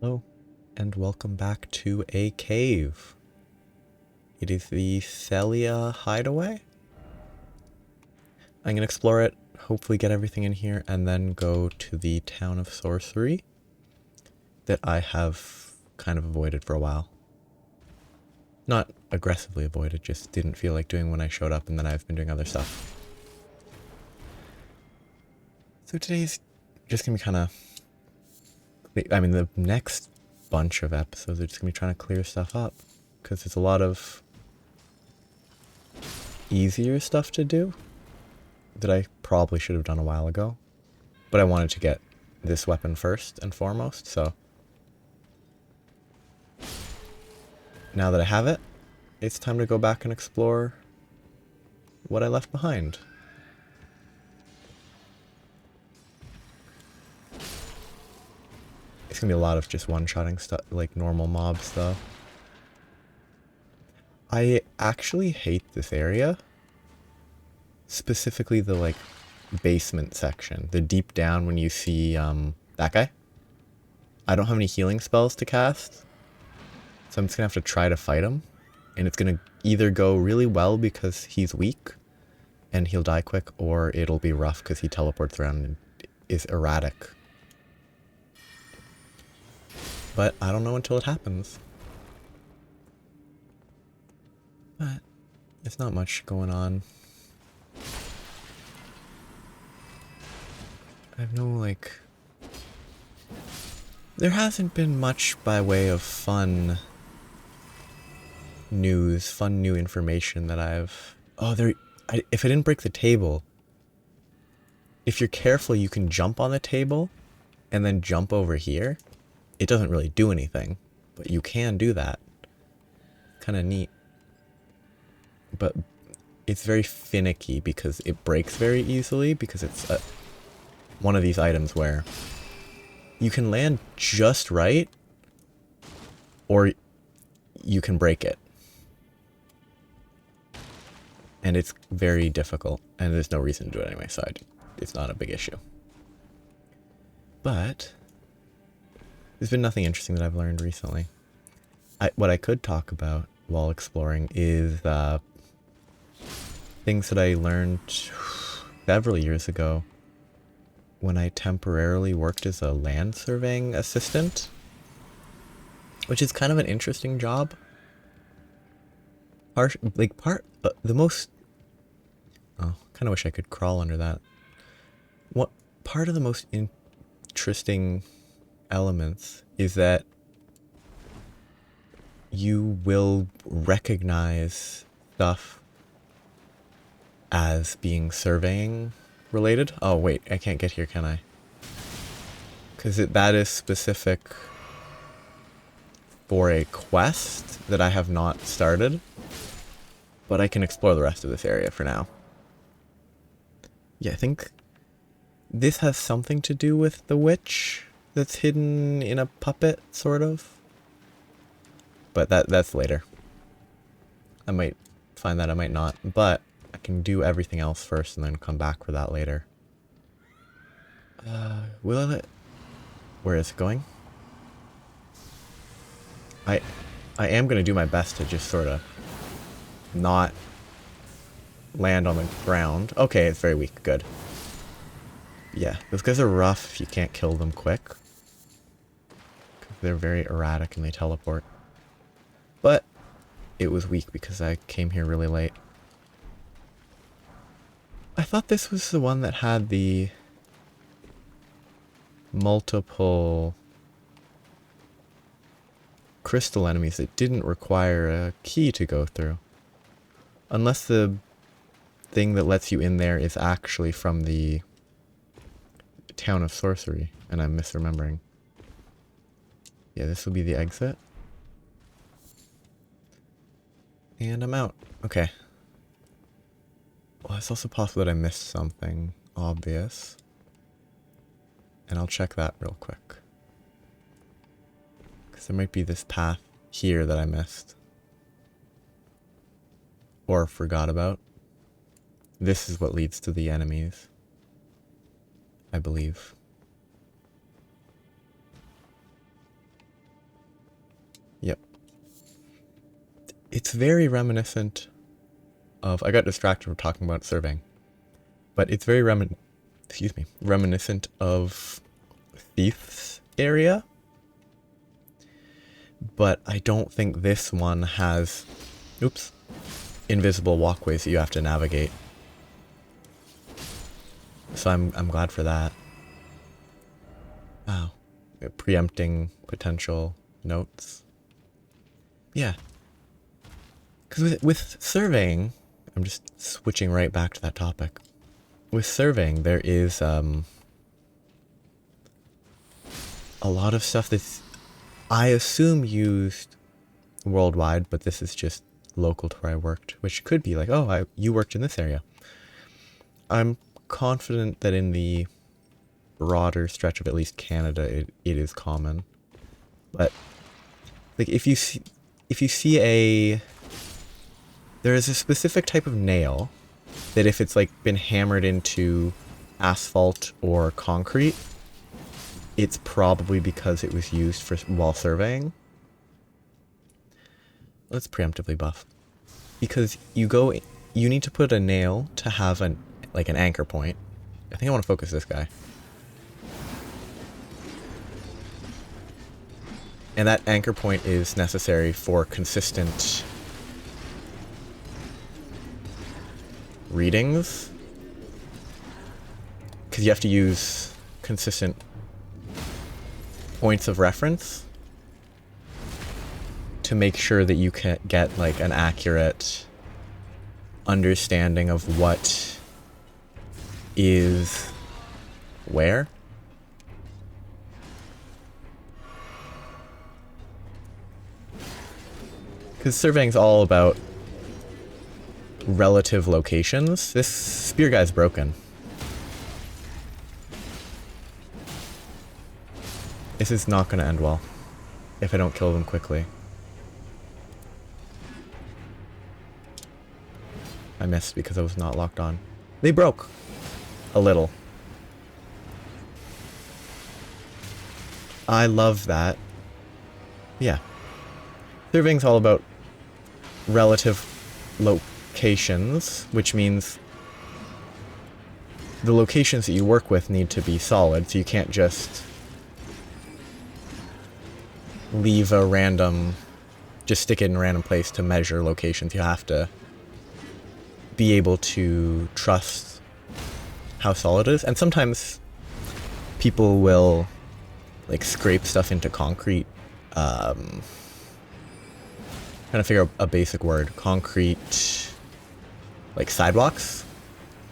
Hello, and welcome back to a cave. It is the Sellia hideaway. I'm gonna explore it, hopefully get everything in here, and then go to the town of sorcery that I have kind of avoided for a while. Not aggressively avoided, just didn't feel like doing when I showed up, and then I've been doing other stuff. So today's just gonna be kind of... the next bunch of episodes are just gonna be trying to clear stuff up, because there's a lot of easier stuff to do that I probably should have done a while ago, but I wanted to get this weapon first and foremost, so now that I have it, it's time to go back and explore what I left behind. It's gonna be a lot of just one-shotting stuff, like normal mobs though. I actually hate this area. Specifically the basement section. The deep down when you see that guy. I don't have any healing spells to cast, so I'm just gonna have to try to fight him. And it's gonna either go really well because he's weak and he'll die quick, or it'll be rough because he teleports around and is erratic. But I don't know until it happens. But there's not much going on. I have no, there hasn't been much by way of fun news, fun new information that I've... Oh, if I didn't break the table, if you're careful, you can jump on the table and then jump over here. It doesn't really do anything, but you can do that. Kind of neat. But it's very finicky because it breaks very easily, because it's one of these items where you can land just right, or you can break it. And it's very difficult, and there's no reason to do it anyway, so it's not a big issue. But there's been nothing interesting that I've learned recently. What I could talk about while exploring is things that I learned several years ago when I temporarily worked as a land surveying assistant, which is kind of an interesting job. The most... Oh, kind of wish I could crawl under that. What part of the most interesting elements is that you will recognize stuff as being surveying related. Oh wait, I can't get here, can I? Because that is specific for a quest that I have not started, but I can explore the rest of this area for now. Yeah, I think this has something to do with the witch that's hidden in a puppet, sort of. But that's later. I might find that, I might not. But I can do everything else first and then come back for that later. Will it? Where is it going? I am going to do my best to just sort of not land on the ground. Okay, it's very weak. Good. Yeah, those guys are rough if you can't kill them quick. They're very erratic and they teleport. But it was weak because I came here really late. I thought this was the one that had the multiple crystal enemies that didn't require a key to go through. Unless the thing that lets you in there is actually from the town of sorcery, and I'm misremembering. Yeah, this will be the exit. And I'm out. Okay. Well, it's also possible that I missed something obvious. And I'll check that real quick. Because there might be this path here that I missed. Or forgot about. This is what leads to the enemies, I believe. Yep. It's very reminiscent of... I got distracted from talking about surveying. But it's very reminiscent of Thief's area. But I don't think this one has... Oops. Invisible walkways that you have to navigate. So I'm glad for that. Wow. Preempting potential notes. Yeah. Because with surveying, I'm just switching right back to that topic. With surveying, there is a lot of stuff that's, I assume, used worldwide, but this is just local to where I worked, which could be like, oh, you worked in this area. I'm confident that in the broader stretch of at least Canada, it is common. But like if you see there is a specific type of nail that if it's like been hammered into asphalt or concrete, it's probably because it was used while surveying. Let's preemptively buff. Because you need to put a nail to have an anchor point. I think I want to focus this guy. And that anchor point is necessary for consistent readings. Because you have to use consistent points of reference to make sure that you can get like an accurate understanding of what is where. Because surveying's all about relative locations. This spear guy's broken. This is not going to end well if I don't kill them quickly. I missed because I was not locked on. They broke. A little. I love that. Yeah. Surveying's all about relative locations, which means the locations that you work with need to be solid, so you can't just leave a random, just stick it in a random place to measure locations. You have to be able to trust how solid it is. And sometimes people will like scrape stuff into concrete, trying to figure out a basic word. Concrete, like sidewalks,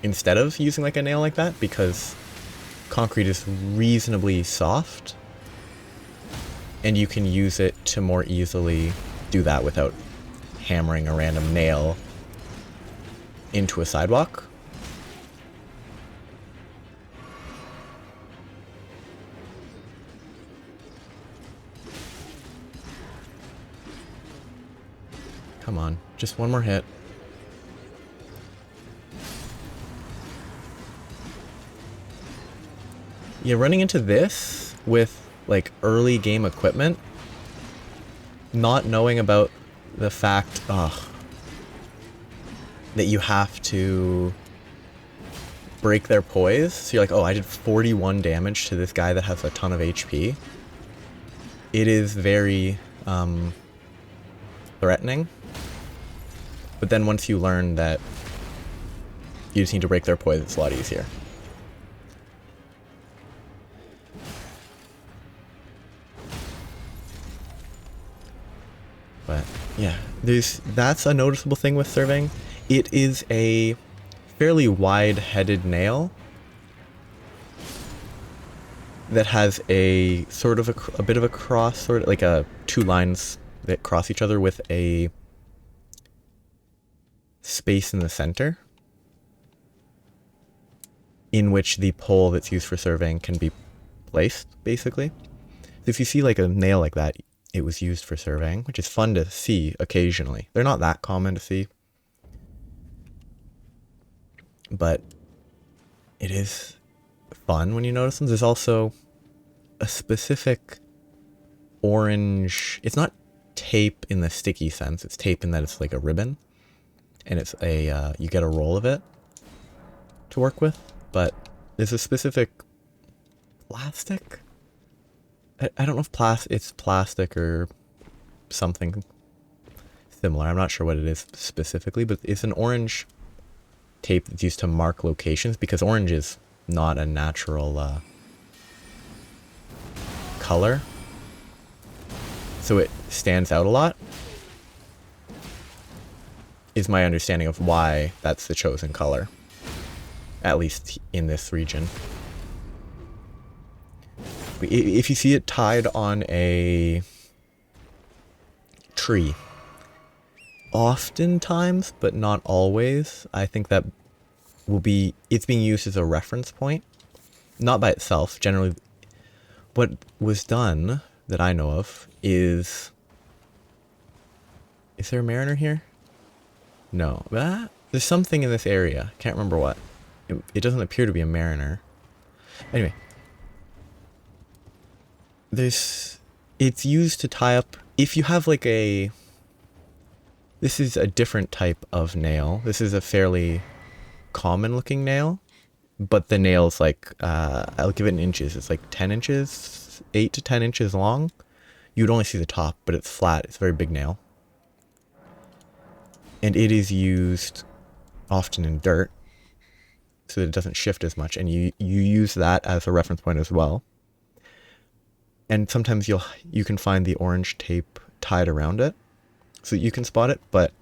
instead of using like a nail like that, because concrete is reasonably soft, and you can use it to more easily do that without hammering a random nail into a sidewalk. Come on, just one more hit. Yeah, running into this with like early game equipment, not knowing about the fact that you have to break their poise. So you're like, oh, I did 41 damage to this guy that has a ton of HP. It is very threatening. But then once you learn that you just need to break their poise, it's a lot easier. But yeah, that's a noticeable thing with surveying. It is a fairly wide-headed nail that has a sort of a bit of a cross, sort of like two lines that cross each other with a space in the center in which the pole that's used for surveying can be placed, basically. So if you see like a nail like that, it was used for surveying, which is fun to see occasionally. They're not that common to see, but it is fun when you notice them. There's also a specific orange, it's not tape in the sticky sense. It's tape in that it's like a ribbon, and it's a you get a roll of it to work with. But there's a specific plastic. I don't know if it's plastic or something similar. I'm not sure what it is specifically, but it's an orange tape that's used to mark locations because orange is not a natural color. So it stands out a lot, is my understanding of why that's the chosen color, at least in this region. If you see it tied on a tree, oftentimes, but not always, I think that it's being used as a reference point, not by itself. Generally, what was done that I know of is there a mariner here? No. There's something in this area. Can't remember what. It doesn't appear to be a mariner. Anyway. It's used to tie up, if you have like this is a different type of nail. This is a fairly common looking nail, but the nail's like, I'll give it in inches. It's like 10 inches, 8 to 10 inches long. You'd only see the top, but it's flat. It's a very big nail. And it is used often in dirt so that it doesn't shift as much. And you use that as a reference point as well. And sometimes you can find the orange tape tied around it so that you can spot it. But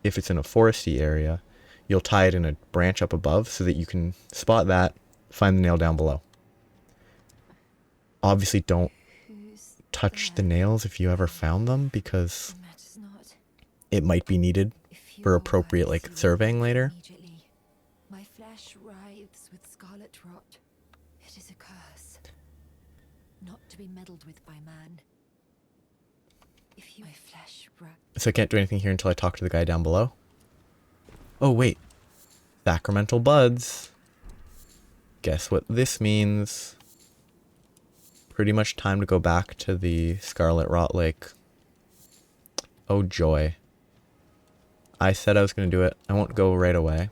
if it's in a foresty area, you'll tie it in a branch up above so that you can spot that, find the nail down below. Obviously don't touch the nails if you ever found them, because it might be needed for appropriate like surveying later. My flesh writhes with scarlet rot. It is a curse, not to be meddled with by man. If my flesh So I can't do anything here until I talk to the guy down below. Oh wait, sacramental buds. Guess what this means? Pretty much time to go back to the Scarlet Rot Lake. Oh joy. I said I was going to do it. I won't go right away.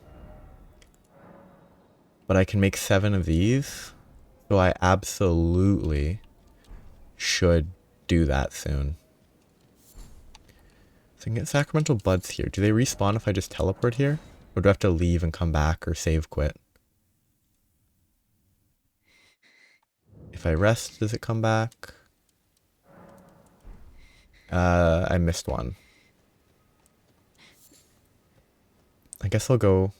But I can make 7 of these. So I absolutely should do that soon. So I can get sacramental buds here. Do they respawn if I just teleport here? Or do I have to leave and come back or save quit? If I rest, does it come back? I missed one. I guess I'll go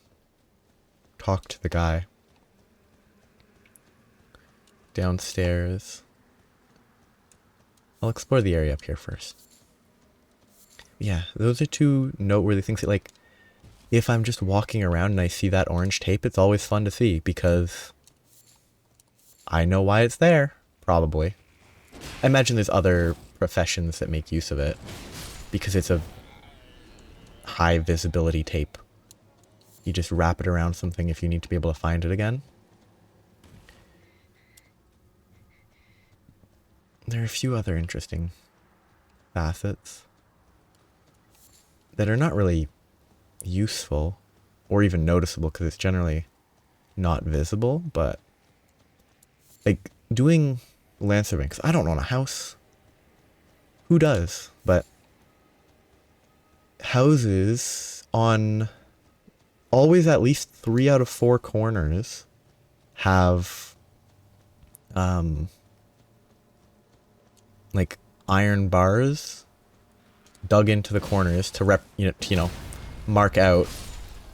talk to the guy. Downstairs. I'll explore the area up here first. Yeah, those are 2 noteworthy things that, like, if I'm just walking around and I see that orange tape, it's always fun to see because I know why it's there, probably. I imagine there's other professions that make use of it because it's a high visibility tape. You just wrap it around something if you need to be able to find it again. There are a few other interesting facets that are not really useful or even noticeable because it's generally not visible, but like doing land surveying, 'cause I don't own a house. Who does? But houses on always at least 3 out of 4 corners have like iron bars dug into the corners to mark out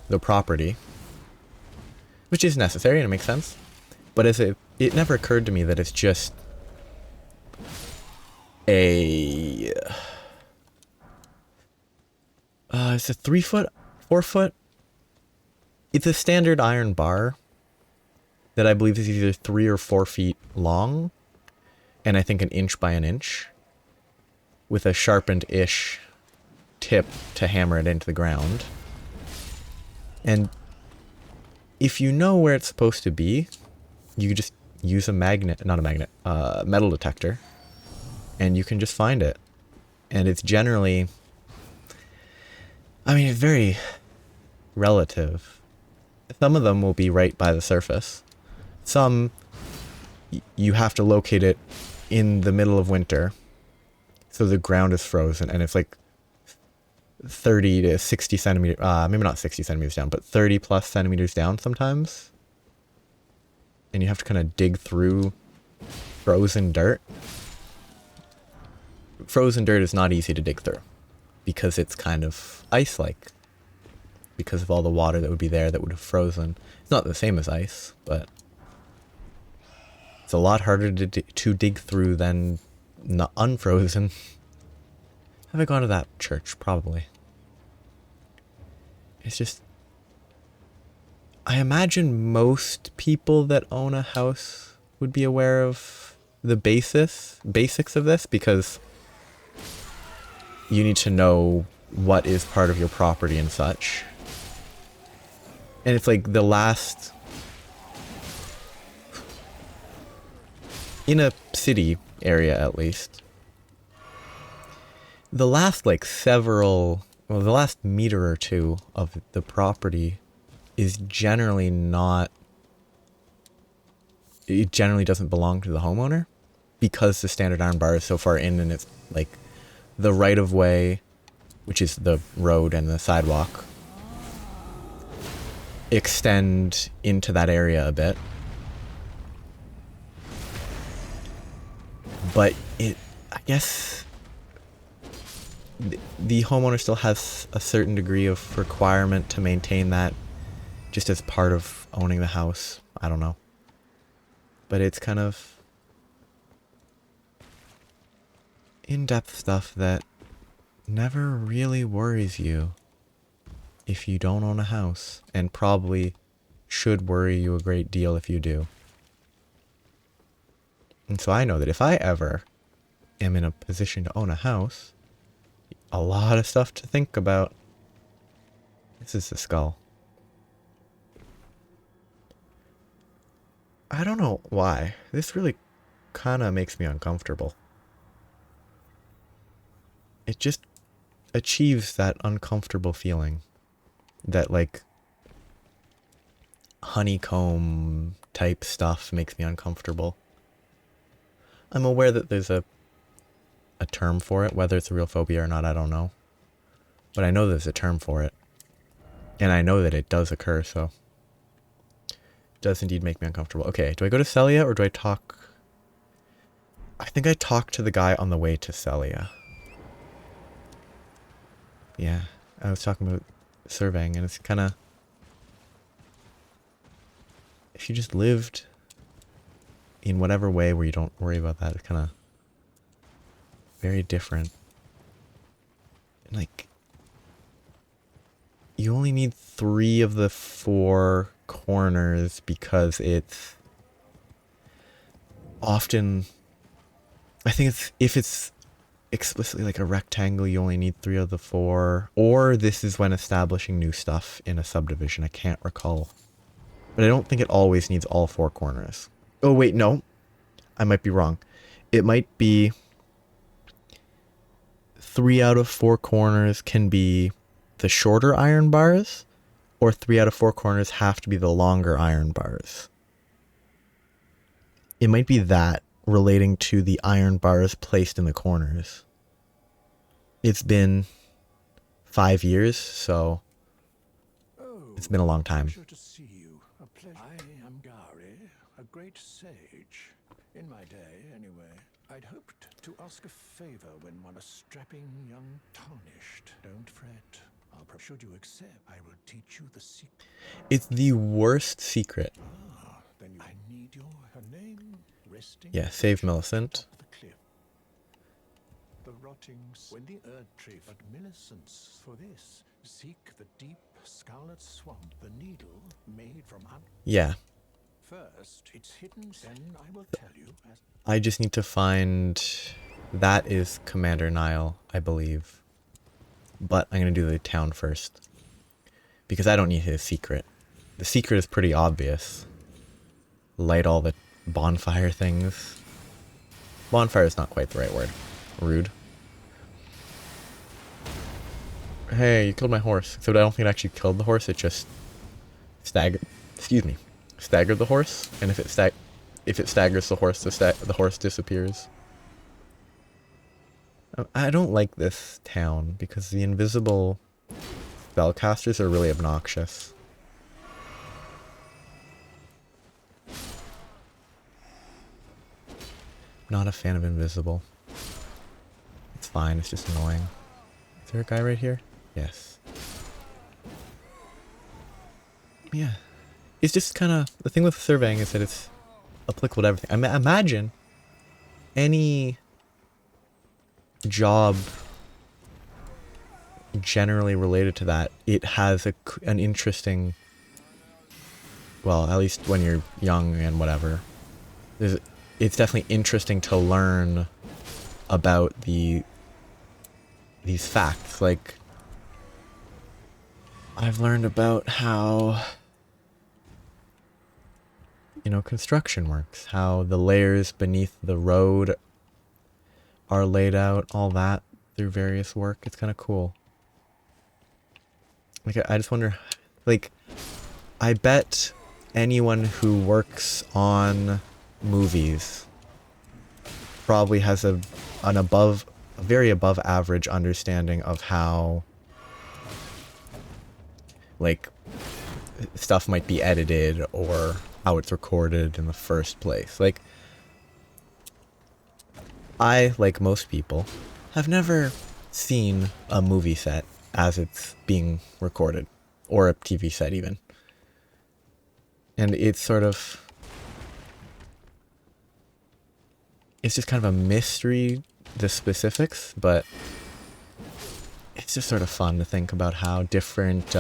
the property, which is necessary and it makes sense. But it never occurred to me that it's just it's a 3 foot, 4 foot. It's a standard iron bar that I believe is either 3 or 4 feet long, and I think 1 inch by 1 inch, with a sharpened-ish tip to hammer it into the ground. And if you know where it's supposed to be, you could just use a metal detector, and you can just find it. And it's generally, I mean, it's very relative. Some of them will be right by the surface. Some, you have to locate it in the middle of winter. So the ground is frozen and it's like 30 to 60 centimeters, maybe not 60 centimeters down, but 30 plus centimeters down sometimes. And you have to kind of dig through frozen dirt. Frozen dirt is not easy to dig through because it's kind of ice-like. Because of all the water that would be there that would have frozen. It's not the same as ice, but it's a lot harder to dig through than not unfrozen. Have I gone to that church? Probably. It's just, I imagine most people that own a house would be aware of the basics of this, because you need to know what is part of your property and such. And it's like the last, in a city area at least, the last like several, well, the last meter or two of the property is generally not, it generally doesn't belong to the homeowner, because the standard iron bar is so far in, and it's like the right of way, which is the road and the sidewalk, extend into that area a bit. But it, I guess, the homeowner still has a certain degree of requirement to maintain that just as part of owning the house. I don't know. But it's kind of in-depth stuff that never really worries you if you don't own a house, and probably should worry you a great deal if you do. And so I know that if I ever am in a position to own a house, a lot of stuff to think about. This is the skull. I don't know why. This really kind of makes me uncomfortable. It just achieves that uncomfortable feeling. That like honeycomb type stuff makes me uncomfortable. I'm aware that there's a term for it. Whether it's a real phobia or not, I don't know. But I know there's a term for it. And I know that it does occur, so it does indeed make me uncomfortable. Okay, do I go to Sellia or do I talk? I think I talked to the guy on the way to Sellia. Yeah, I was talking about surveying, and it's kind of, if you just lived in whatever way where you don't worry about that, it's kind of very different. And like, you only need 3 of the 4 corners because it's often, I think it's, if it's explicitly like a rectangle, you only need 3 of the 4, or this is when establishing new stuff in a subdivision. I can't recall, but I don't think it always needs all 4 corners. Oh wait, no, I might be wrong. It might be 3 out of 4 corners can be the shorter iron bars, or 3 out of 4 corners have to be the longer iron bars. It might be that relating to the iron bars placed in the corners. It's been 5 years, so it's been a long time. Pleasure to see you. A pleasure. I am Gary, a great sage. In my day, anyway. I'd hoped to ask a favor when one a strapping young tarnished. Don't fret. Should you accept, I will teach you the secret. It's the worst secret. Then I need your name resting. Yeah, save Millicent. The cliff. The rottings when the earth tree, but Millicent's for this. Seek the deep scarlet swamp, the needle made from Yeah. First, it's hidden, then I will tell you as I just need to find, that is Commander Nile, I believe. But I'm going to do the town first, because I don't need his secret. The secret is pretty obvious. Light all the bonfire things. Bonfire is not quite the right word. Rude. Hey, you killed my horse. Except I don't think it actually killed the horse. It just staggered. Excuse me, staggered the horse. And if it staggers the horse, the horse disappears. I don't like this town because the invisible spellcasters are really obnoxious. Not a fan of invisible. It's fine, it's just annoying. Is there a guy right here? Yes. Yeah. It's just kind of... The thing with surveying is that it's applicable to everything. Imagine any job generally related to that. It has an interesting... Well, at least when you're young and whatever. It's definitely interesting to learn about these facts. Like, I've learned about how, you know, construction works, how the layers beneath the road are laid out, all that through various work. It's kind of cool. Like, I just wonder, like, I bet anyone who works on movies probably has a very above average understanding of how, like, stuff might be edited or how it's recorded in the first place. Like, I, like most people, have never seen a movie set as it's being recorded, or a TV set even. And it's sort of... It's just kind of a mystery, the specifics, but it's just sort of fun to think about how different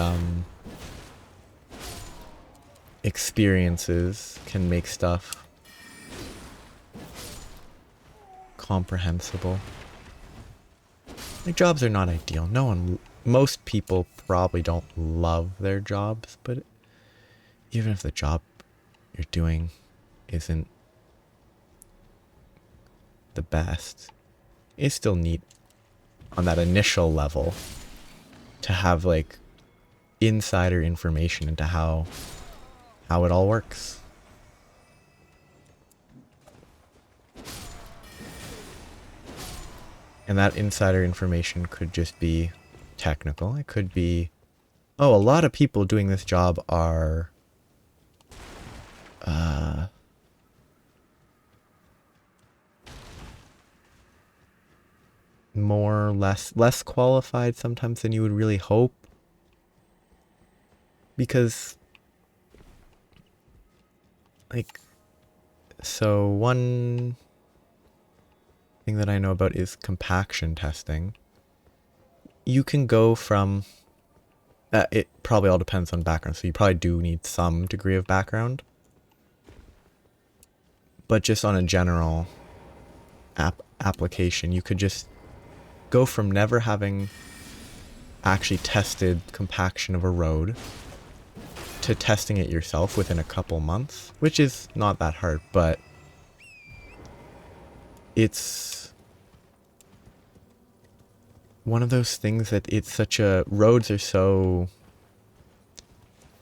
experiences can make stuff comprehensible. Like, jobs are not ideal. Most people probably don't love their jobs, but even if the job you're doing isn't the best, it's still neat on that initial level to have, like, insider information into how it all works. And that insider information could just be technical. It could be, oh, a lot of people doing this job are less qualified sometimes than you would really hope. Because, like, so one thing that I know about is compaction testing. You can go from... it probably all depends on background, so you probably do need some degree of background. But just on a general application, you could just go from never having actually tested compaction of a road to testing it yourself within a couple months, which is not that hard, but it's one of those things that roads are so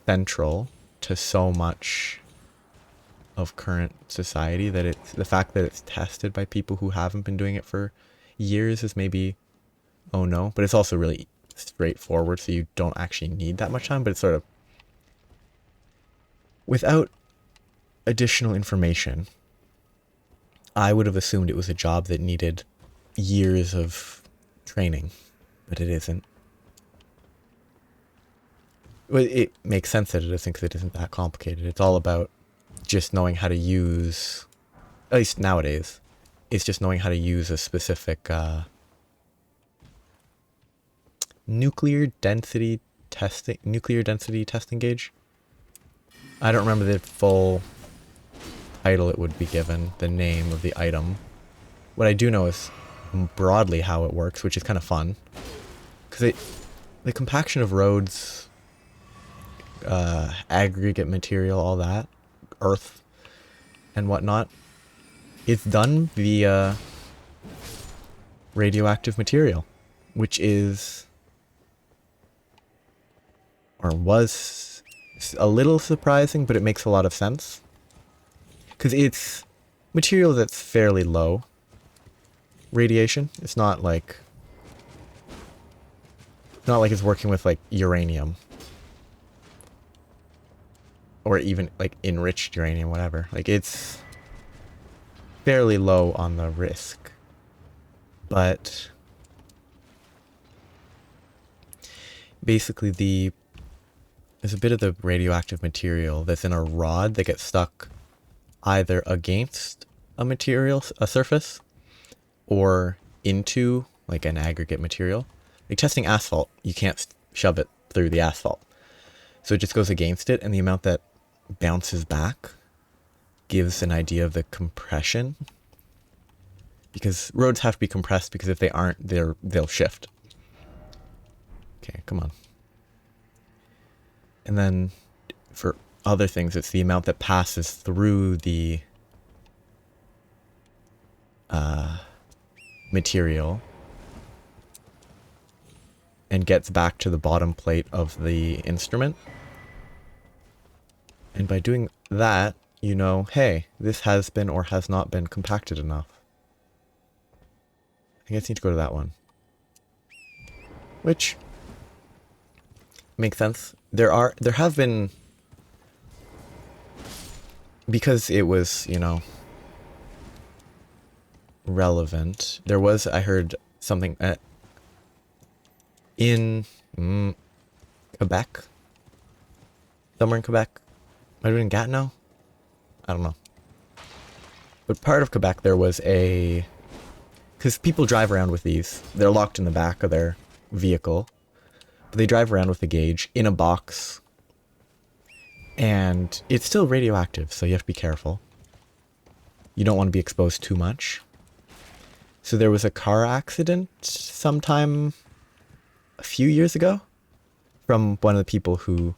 central to so much of current society that it's the fact that it's tested by people who haven't been doing it for years is maybe, oh no, but it's also really straightforward, so you don't actually need that much time. But it's sort of, without additional information, I would have assumed it was a job that needed years of training, but it isn't. Well, it makes sense that it isn't, because it isn't that complicated. It's all about just knowing how to use, at least nowadays, it's just knowing how to use a specific nuclear density testing gauge. I don't remember the full title it would be given, the name of the item. What I do know is broadly how it works, which is kind of fun, because the compaction of roads, aggregate material, all that, earth and whatnot, it's done via radioactive material, which is or was a little surprising, but it makes a lot of sense. Because it's material that's fairly low radiation. It's not like it's working with like uranium. Or even like enriched uranium, whatever. Like it's fairly low on the risk. But basically there's a bit of the radioactive material that's in a rod that gets stuck either against a surface, or into like an aggregate material. Like testing asphalt, you can't shove it through the asphalt. So it just goes against it, and the amount that bounces back gives an idea of the compression. Because roads have to be compressed, because if they aren't, they'll shift. Okay, come on. And then for other things, it's the amount that passes through the material and gets back to the bottom plate of the instrument. And by doing that, you know, hey, this has been or has not been compacted enough. I guess I need to go to that one. Which makes sense. There have been, because it was, you know, relevant. There was, I heard something in Quebec. Somewhere in Quebec. Might have been Gatineau? I don't know. But part of Quebec there was because people drive around with these. They're locked in the back of their vehicle. But they drive around with a gauge in a box. And it's still radioactive, so you have to be careful. You don't want to be exposed too much. So there was a car accident sometime a few years ago from one of the people who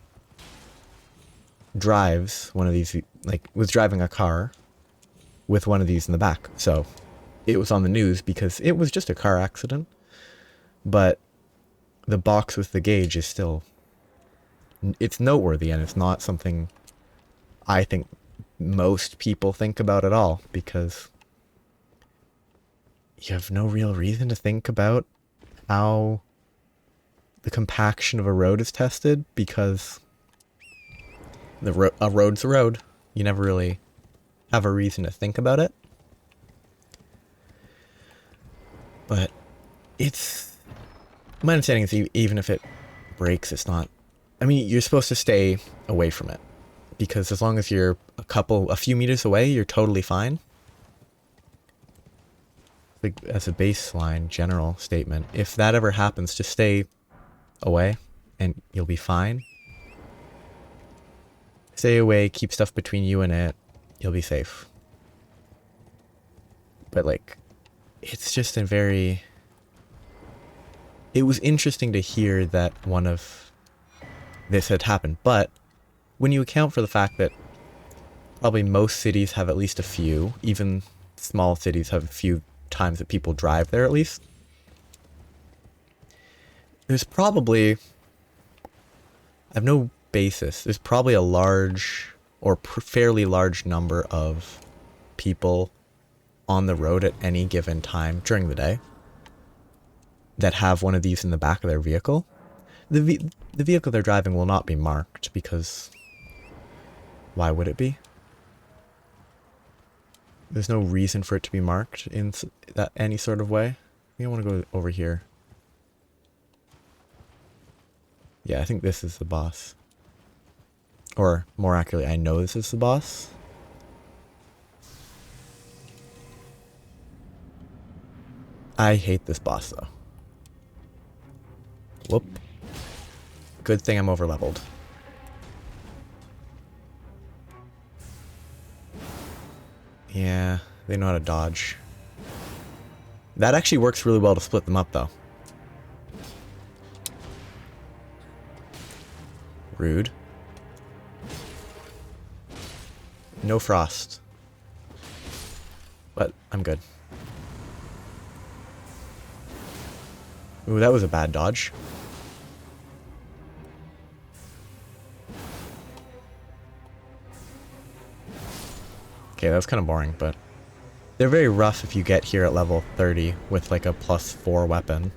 drives one of these, like, was driving a car with one of these in the back. So it was on the news because it was just a car accident, but the box with the gauge is still, it's noteworthy, and it's not something I think most people think about at all, because you have no real reason to think about how the compaction of a road is tested, because a road's a road. You never really have a reason to think about it. But it's, my understanding is even if it breaks, it's not, I mean, you're supposed to stay away from it, because as long as you're a few meters away, you're totally fine. Like, as a baseline general statement, if that ever happens, just stay away and you'll be fine. Stay away, keep stuff between you and it, you'll be safe. But like, it's just a very, it was interesting to hear that one of this had happened. But when you account for the fact that probably most cities have at least a few, even small cities have a few times that people drive there at least, there's probably, I have no basis, there's probably a large or fairly large number of people on the road at any given time during the day that have one of these in the back of their vehicle. The vehicle they're driving will not be marked, because why would it be? There's no reason for it to be marked in that any sort of way. I want to go over here. Yeah, I think this is the boss. Or more accurately, I know this is the boss. I hate this boss though. Whoop. Good thing I'm over leveled. Yeah, they know how to dodge. That actually works really well to split them up though. Rude. No frost. But I'm good. Ooh, that was a bad dodge. Okay, that was kind of boring, but they're very rough if you get here at level 30 with like a +4 weapon.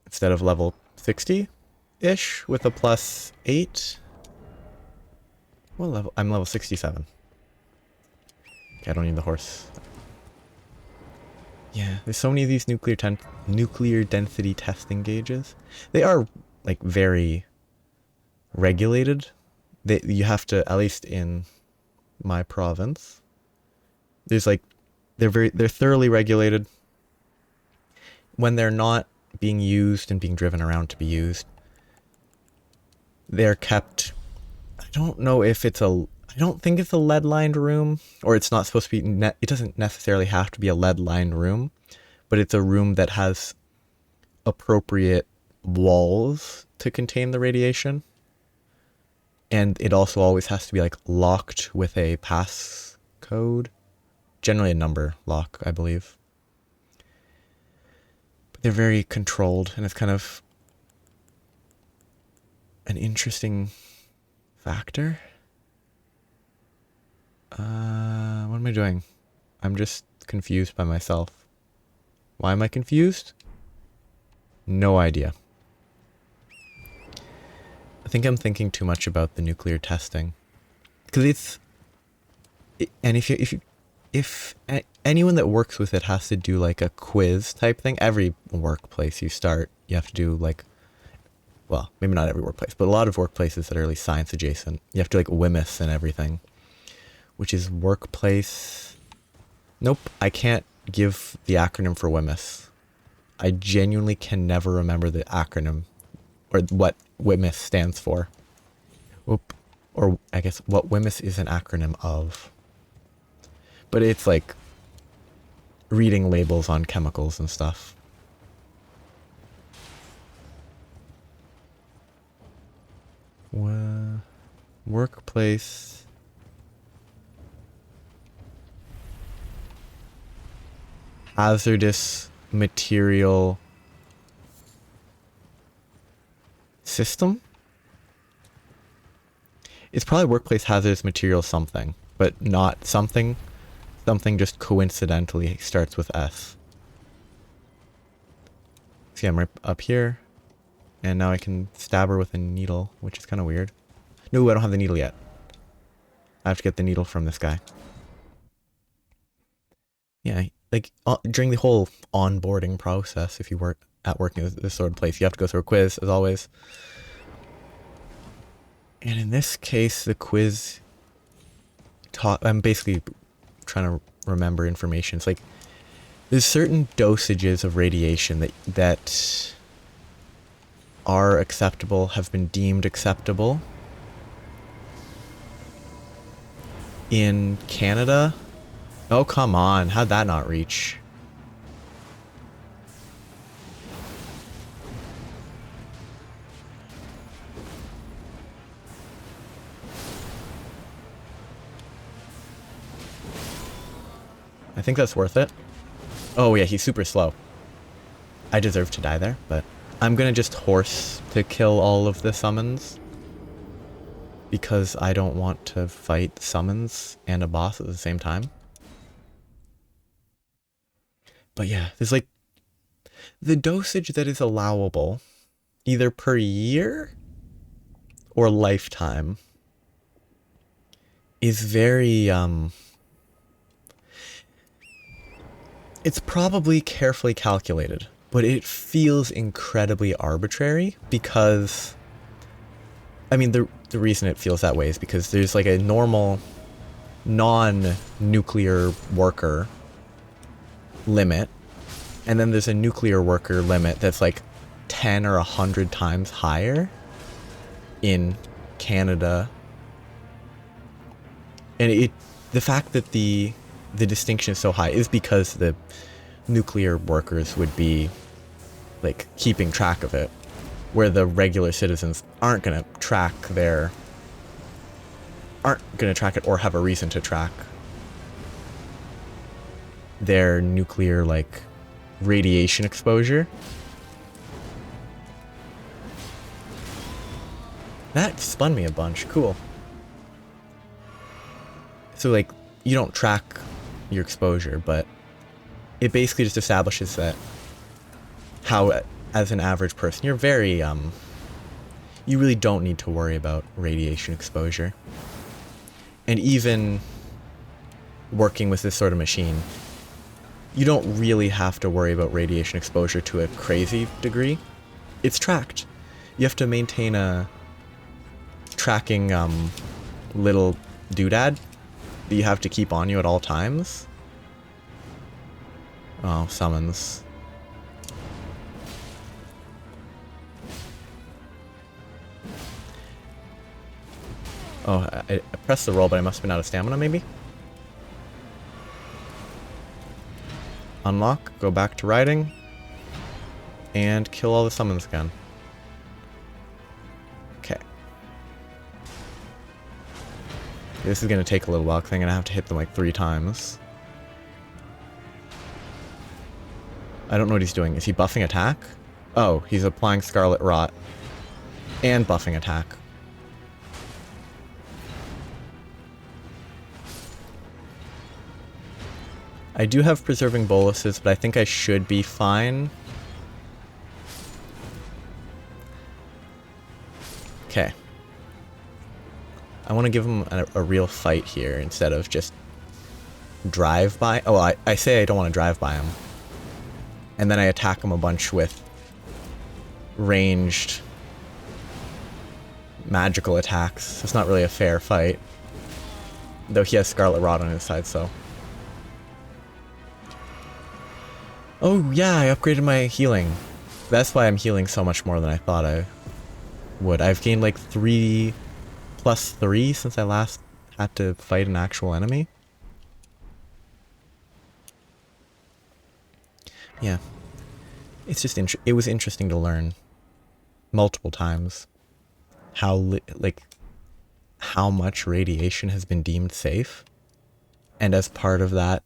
Instead of level 60-ish with a +8. What level? I'm level 67. Okay, I don't need the horse. Yeah, there's so many of these nuclear density testing gauges. They are like very regulated. You have to, at least in my province, there's like they're thoroughly regulated. When they're not being used and being driven around to be used, they're kept. I don't know if it's I don't think it's a lead-lined room, or it's not supposed to be. It doesn't necessarily have to be a lead-lined room, but it's a room that has appropriate walls to contain the radiation. And it also always has to be like locked with a pass code. Generally a number lock, I believe. But they're very controlled, and it's kind of an interesting factor. What am I doing? I'm just confused by myself. Why am I confused? No idea. I think I'm thinking too much about the nuclear testing, because and if anyone that works with it has to do like a quiz type thing. Every workplace you start, you have to do like, well, maybe not every workplace, but a lot of workplaces that are at least science adjacent, you have to like WMIS and everything, which is workplace. Nope, I can't give the acronym for WMIS. I genuinely can never remember the acronym or what WMIS stands for. Oop. Or I guess what WMIS is an acronym of. But it's like reading labels on chemicals and stuff. Workplace. Hazardous material system? It's probably workplace hazardous material something, but not something. Something just coincidentally starts with S. See, I'm right up here. And now I can stab her with a needle, which is kind of weird. No, I don't have the needle yet. I have to get the needle from this guy. Yeah, like during the whole onboarding process, if you work at working at this sort of place, you have to go through a quiz, as always. And in this case, the quiz I'm basically trying to remember information. It's like there's certain dosages of radiation that are acceptable, have been deemed acceptable in Canada. Oh, come on. How'd that not reach? I think that's worth it. Oh yeah, he's super slow. I deserve to die there, but I'm gonna just horse to kill all of the summons, because I don't want to fight summons and a boss at the same time. But yeah, there's like the dosage that is allowable, either per year or lifetime, is very it's probably carefully calculated, but it feels incredibly arbitrary because, I mean, the reason it feels that way is because there's like a normal non-nuclear worker limit, and then there's a nuclear worker limit that's like 10 or 100 times higher in Canada. And the fact that the distinction is so high is because the nuclear workers would be like keeping track of it, where the regular citizens aren't going to track it or have a reason to track their nuclear like radiation exposure. That spun me a bunch. Cool. So like, you don't track your exposure, but it basically just establishes that how, as an average person, you're very, you really don't need to worry about radiation exposure. And even working with this sort of machine, you don't really have to worry about radiation exposure to a crazy degree. It's tracked. You have to maintain a tracking little doodad that you have to keep on you at all times. Oh, summons. Oh, I pressed the roll, but I must have been out of stamina, maybe? Unlock, go back to riding, and kill all the summons again. Okay. This is going to take a little while, because I'm going to have to hit them like 3 times. I don't know what he's doing. Is he buffing attack? Oh, he's applying Scarlet Rot and buffing attack. I do have preserving boluses, but I think I should be fine. Okay. I want to give him a real fight here instead of just drive by. Oh, I say I don't want to drive by him. And then I attack him a bunch with ranged magical attacks. It's not really a fair fight. Though he has Scarlet Rot on his side, so. Oh yeah, I upgraded my healing. That's why I'm healing so much more than I thought I would. I've gained like 3 plus 3 since I last had to fight an actual enemy. Yeah. It's just it was interesting to learn multiple times how how much radiation has been deemed safe, and as part of that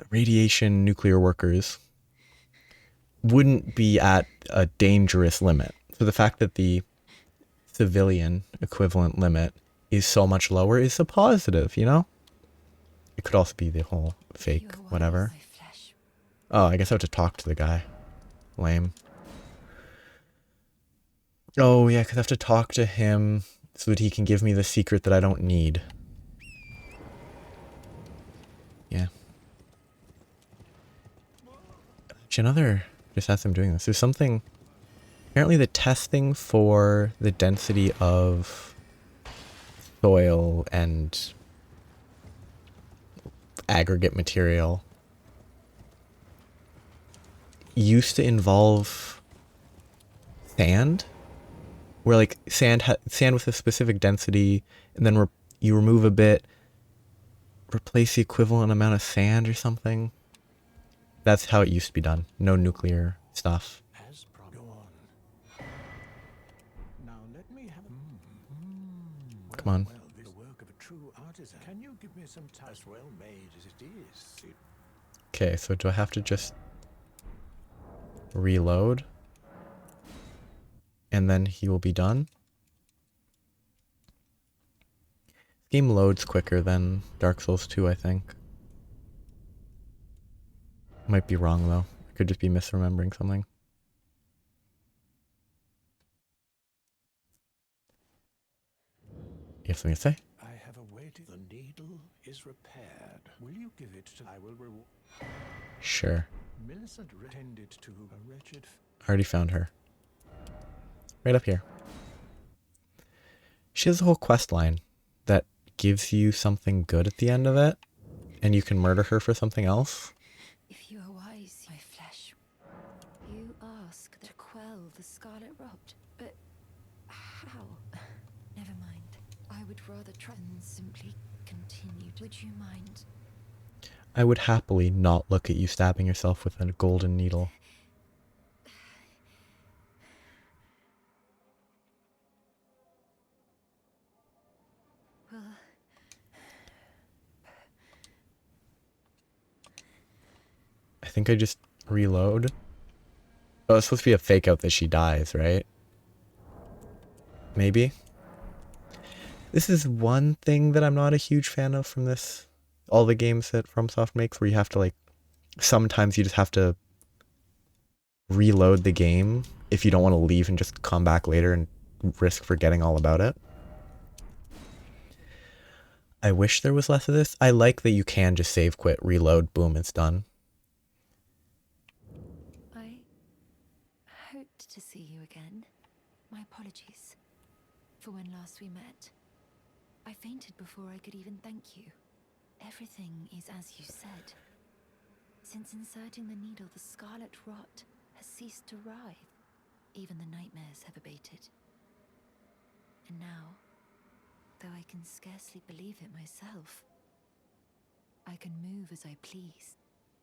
radiation nuclear workers wouldn't be at a dangerous limit. So the fact that the civilian equivalent limit is so much lower is a positive, you know? It could also be the whole fake whatever. Oh, I guess I have to talk to the guy. Lame. Oh, yeah, because I have to talk to him so that he can give me the secret that I don't need. Yeah. Actually, just as I'm doing this, there's something... Apparently the testing for the density of soil and aggregate material used to involve sand, where like sand with a specific density, and then you remove a bit, replace the equivalent amount of sand or something. That's how it used to be done. No nuclear stuff. Go on. Now let me have Come on. well, the work of a true artisan. Can you give me some time? As well made as it is. Okay, so do I have to just reload? And then he will be done? This game loads quicker than Dark Souls 2, I think. Might be wrong though. I could just be misremembering something. You have something to say? I have awaited. The needle is repaired. Will you give it to? I will reward. Sure. Millicent tended to a wretched. I already found her. Right up here. She has a whole quest line that gives you something good at the end of it, and you can murder her for something else. If you are wise, my flesh. You ask to quell the scarlet rot, but how? Never mind. I would rather try than simply continue. Would you mind? I would happily not look at you stabbing yourself with a golden needle. Well, I think I just reload. Oh, it's supposed to be a fake out that she dies, right? Maybe? This is one thing that I'm not a huge fan of from this, all the games that FromSoft makes, where you have to like, sometimes you just have to reload the game if you don't want to leave and just come back later and risk forgetting all about it. I wish there was less of this. I like that you can just save, quit, reload, boom, it's done. I hoped to see you again. My apologies for when last we met. I fainted before I could even thank you. Everything is as you said. Since inserting the needle, the scarlet rot has ceased to writhe. Even the nightmares have abated. And now, though I can scarcely believe it myself, I can move as I please.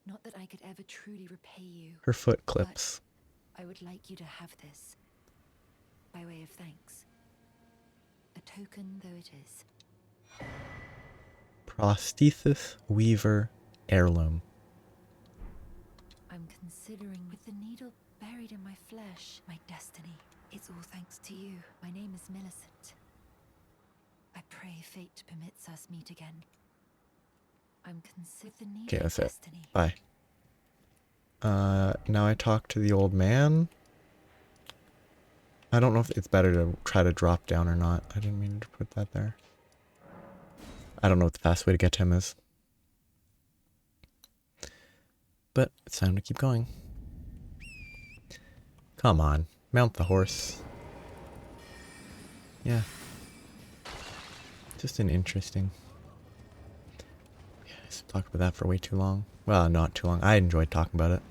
Not that I could ever truly repay you. Her foot clips. I would like you to have this, by way of thanks. A token though it is. Prosthesis Weaver Heirloom. I'm considering with the needle buried in my flesh, my destiny. It's all thanks to you. My name is Millicent. I pray fate permits us meet again. I'm considering the needle. Okay, that's it. Destiny. Bye. Now I talk to the old man. I don't know if it's better to try to drop down or not. I didn't mean to put that there. I don't know what the fast way to get to him is. But it's time to keep going. Come on, mount the horse. Yeah. Just an interesting... Yeah, I just talked about that for way too long. Well, not too long. I enjoyed talking about it.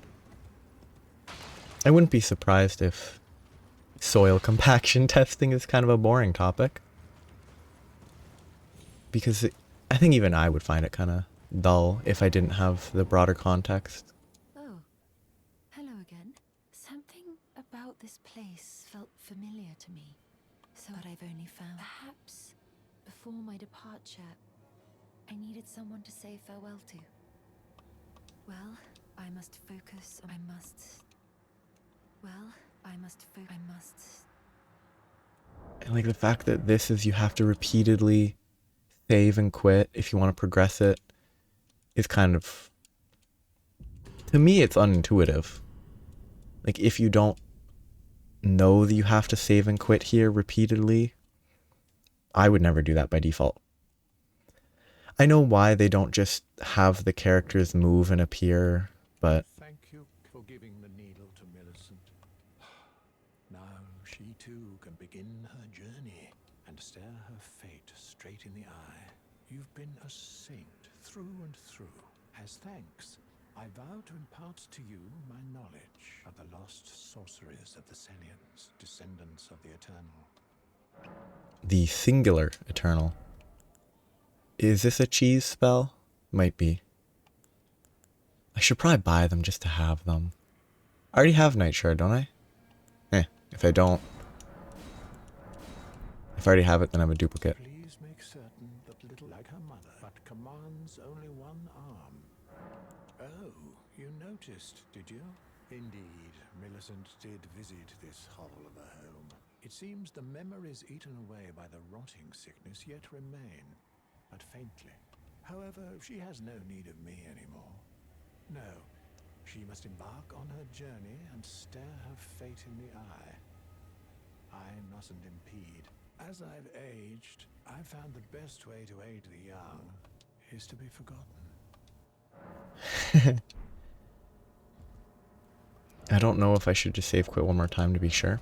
I wouldn't be surprised if soil compaction testing is kind of a boring topic. Because I think even I would find it kind of dull if I didn't have the broader context. Oh, hello again. Something about this place felt familiar to me. So what I've only found. Perhaps before my departure, I needed someone to say farewell to. Well, I must focus. I must. And like the fact that this is you have to repeatedly save and quit if you want to progress it is kind of, to me, it's unintuitive. Like if you don't know that you have to save and quit here repeatedly, I would never do that by default. I know why they don't just have the characters move and appear, but Thank you for giving the needle to Millicent. Now she too can begin her journey and stare her fate straight in the eye. You've been a saint through and through. As thanks, I vow to impart to you my knowledge of the lost sorceries of the Sellians, descendants of the Eternal. the singular eternal. Is this a cheese spell? Might be. I should probably buy them just to have them. I already have Night Shard, don't I? If I don't... If I already have it, then I have a duplicate. Please make certain that little like her mother, but commands only one arm. Oh, you noticed, did you? Indeed, Millicent did visit this hovel of a home. It seems the memories eaten away by the rotting sickness yet remain, but faintly. However, she has no need of me anymore. No, she must embark on her journey and stare her fate in the eye. I mustn't impede. As I've aged, I've found the best way to aid the young is to be forgotten. I don't know if I should just save quit one more time to be sure.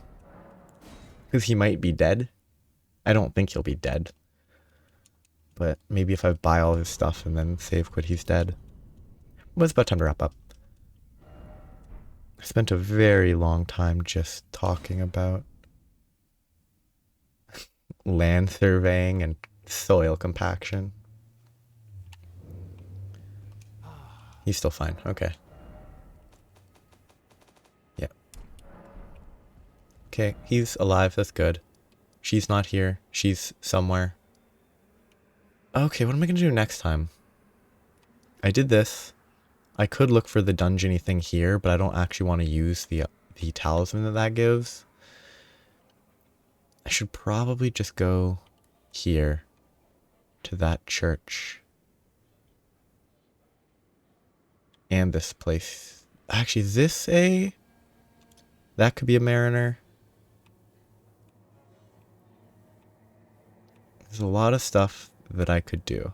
Because he might be dead. I don't think he'll be dead. But maybe if I buy all his stuff and then save quit, he's dead. But it's about time to wrap up. I spent a very long time just talking about land surveying and soil compaction. He's still fine. Okay. Yeah. Okay, he's alive. That's good. She's not here. She's somewhere. Okay, what am I going to do next time? I did this. I could look for the dungeony thing here, but I don't actually want to use the talisman that gives. I should probably just go here to that church. And this place. Actually, is this a... That could be a mariner. There's a lot of stuff that I could do.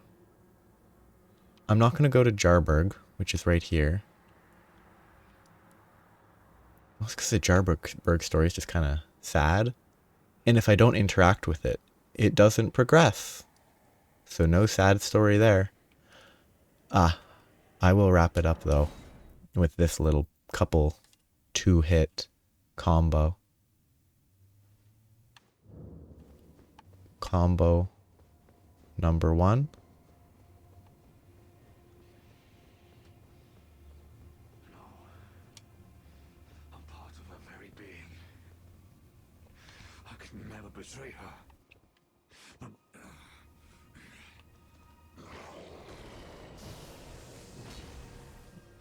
I'm not going to go to Jarburg, which is right here. That's because the Jarburg story is just kind of sad. And if I don't interact with it, it doesn't progress. So no sad story there. I will wrap it up though with this little couple 2-hit combo. Combo number 1. I'm part of her very being. I could never betray her.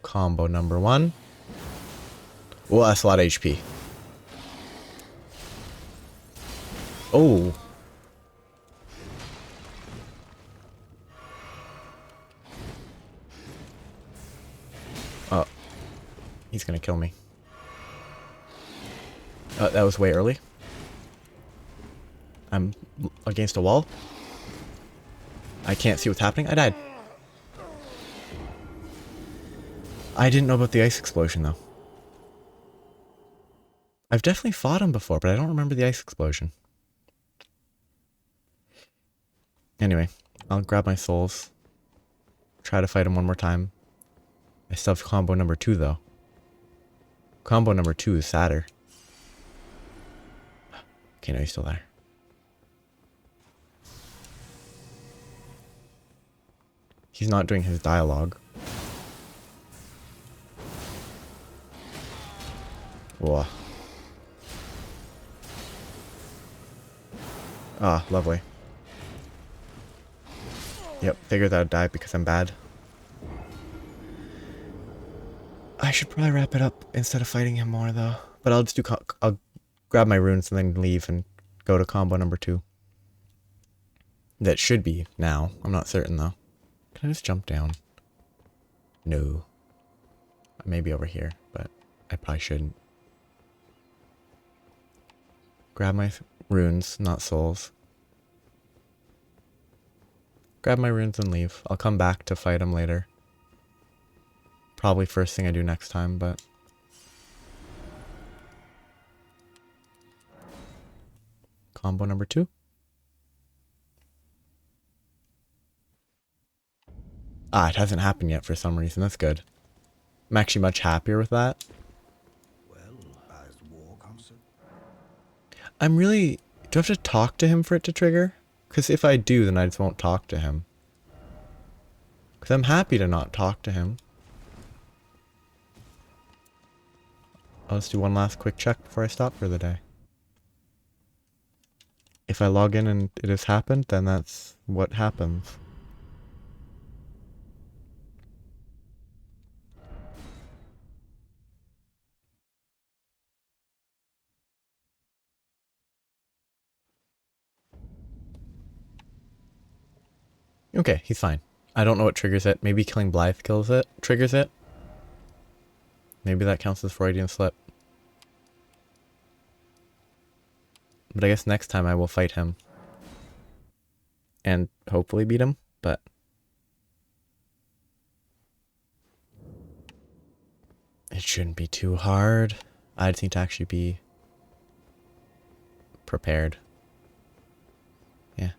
Combo number 1. Well, that's a lot of HP. Oh. Oh. He's gonna kill me. That was way early. I'm against a wall. I can't see what's happening. I died. I didn't know about the ice explosion, though. I've definitely fought him before, but I don't remember the ice explosion. Anyway, I'll grab my souls. Try to fight him one more time. I still have combo number 2, though. Combo number 2 is sadder. Okay, no, he's still there. He's not doing his dialogue. Whoa. Ah, lovely. Yep, figured that I'd die because I'm bad. I should probably wrap it up instead of fighting him more, though. But I'll just do... I'll grab my runes and then leave and go to combo number 2. That should be now. I'm not certain, though. Can I just jump down? No. Maybe over here, but I probably shouldn't. Grab my runes, not souls. Grab my runes and leave. I'll come back to fight him later. Probably first thing I do next time, but... Combo number 2. It hasn't happened yet for some reason. That's good. I'm actually much happier with that. Well, as war comes. I'm really... Do I have to talk to him for it to trigger? Because if I do, then I just won't talk to him. Because I'm happy to not talk to him. Let's do one last quick check before I stop for the day. If I log in and it has happened, then that's what happens. Okay, he's fine. I don't know what triggers it. Maybe killing Blythe kills it, triggers it. Maybe that counts as Freudian slip. But I guess next time I will fight him. And hopefully beat him, but... It shouldn't be too hard. I just need to actually be... prepared. Yeah.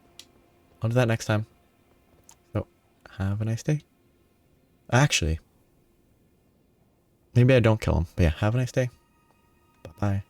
I'll do that next time. So, have a nice day. Actually... Maybe I don't kill him, but yeah, have a nice day. Bye-bye.